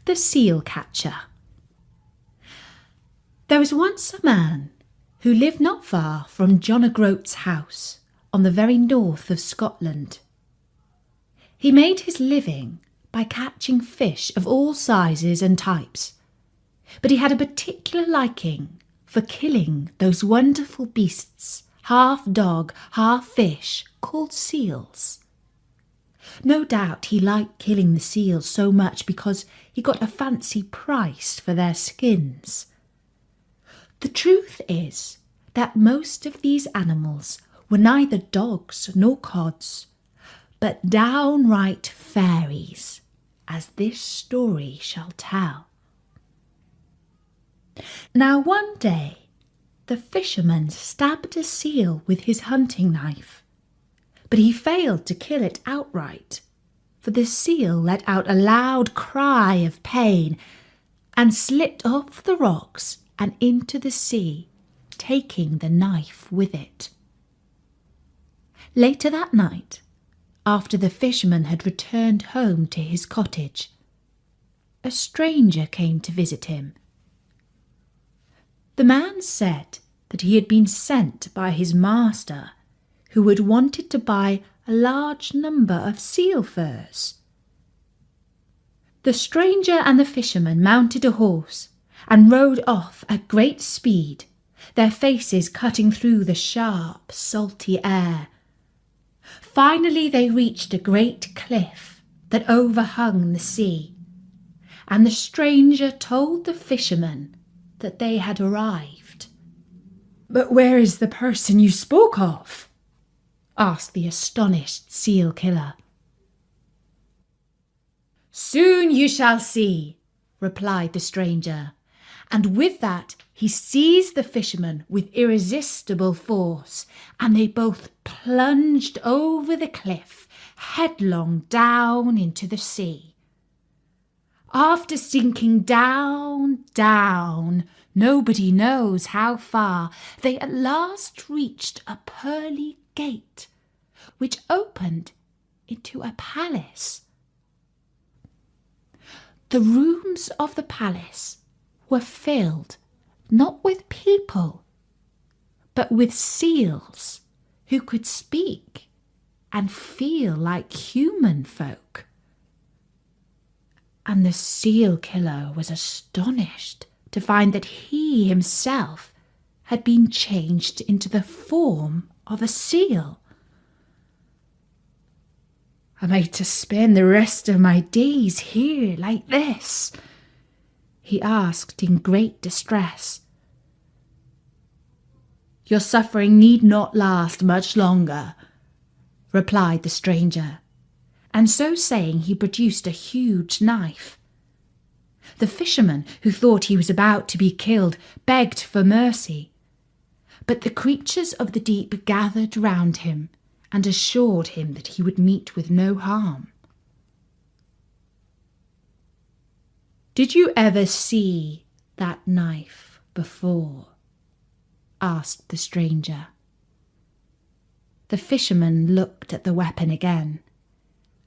The Seal Catcher. There was once a man who lived not far from John o' Groat's house on the very north of Scotland. He made his living by catching fish of all sizes and types, but he had a particular liking for killing those wonderful beasts, half dog, half fish, called seals. No doubt he liked killing the seals so much because he got a fancy price for their skins. The truth is that most of these animals were neither dogs nor cods, but downright fairies, as this story shall tell. Now one day the fisherman stabbed a seal with his hunting knife, but he failed to kill it outright, for the seal let out a loud cry of pain and slipped off the rocks and into the sea, taking the knife with it. Later that night, after the fisherman had returned home to his cottage, a stranger came to visit him. The man said that he had been sent by his master, who had wanted to buy a large number of seal furs. The stranger and the fisherman mounted a horse and rode off at great speed, their faces cutting through the sharp, salty air. Finally they reached a great cliff that overhung the sea, and the stranger told the fisherman that they had arrived. "But where is the person you spoke of?" asked the astonished seal killer. "Soon you shall see," replied the stranger, and with that he seized the fisherman with irresistible force, and they both plunged over the cliff, headlong down into the sea. After sinking down, nobody knows how far, they at last reached a pearly gate, which opened into a palace. The rooms of the palace were filled not with people, but with seals who could speak and feel like human folk. And the seal killer was astonished to find that he himself had been changed into the form of a seal. "Am I to spend the rest of my days here like this?" he asked in great distress. "Your suffering need not last much longer," replied the stranger, and so saying he produced a huge knife. The fisherman, who thought he was about to be killed, begged for mercy, but the creatures of the deep gathered round him and assured him that he would meet with no harm. "Did you ever see that knife before?" asked the stranger. The fisherman looked at the weapon again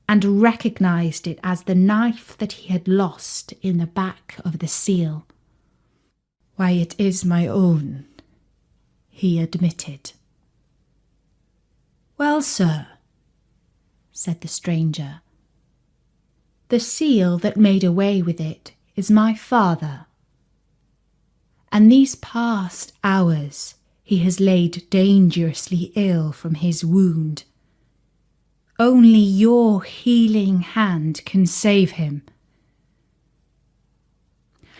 and recognized it as the knife that he had lost in the back of the seal. "Why, it is my own," he admitted. "Well, sir," said the stranger, "the seal that made away with it is my father, and these past hours he has laid dangerously ill from his wound. Only your healing hand can save him."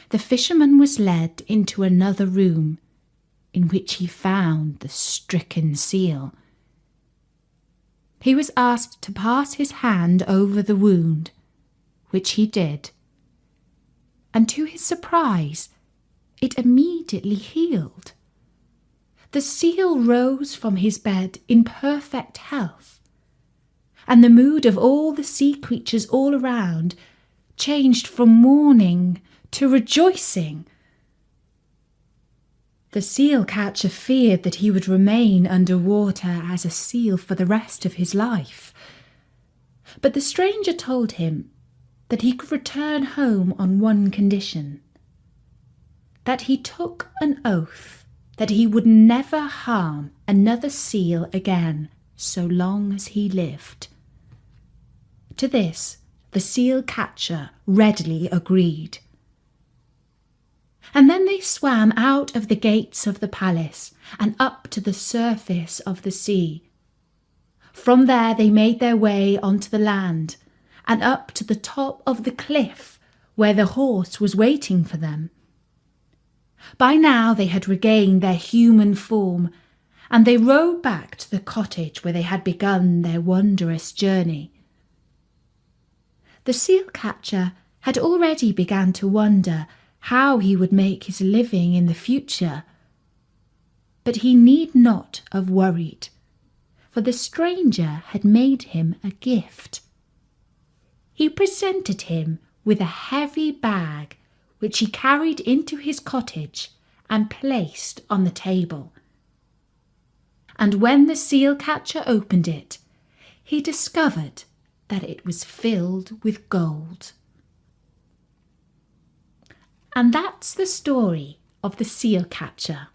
The fisherman was led into another room, in which he found the stricken seal. He was asked to pass his hand over the wound, which he did, and to his surprise, it immediately healed. The seal rose from his bed in perfect health, and the mood of all the sea creatures all around changed from mourning to rejoicing. The seal catcher feared that he would remain under water as a seal for the rest of his life, but the stranger told him that he could return home on one condition: that he took an oath that he would never harm another seal again so long as he lived. To this the seal catcher readily agreed. And then they swam out of the gates of the palace and up to the surface of the sea. From there they made their way onto the land and up to the top of the cliff where the horse was waiting for them. By now they had regained their human form, and they rowed back to the cottage where they had begun their wondrous journey. The seal catcher had already begun to wonder how he would make his living in the future. But he need not have worried, for the stranger had made him a gift. He presented him with a heavy bag which he carried into his cottage and placed on the table. And when the seal catcher opened it, he discovered that it was filled with gold. And that's the story of the seal catcher.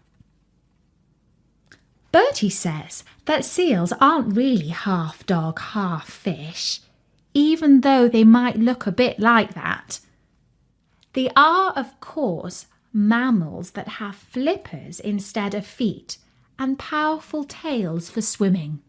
Bertie says that seals aren't really half dog, half fish, even though they might look a bit like that. They are, of course, mammals that have flippers instead of feet and powerful tails for swimming.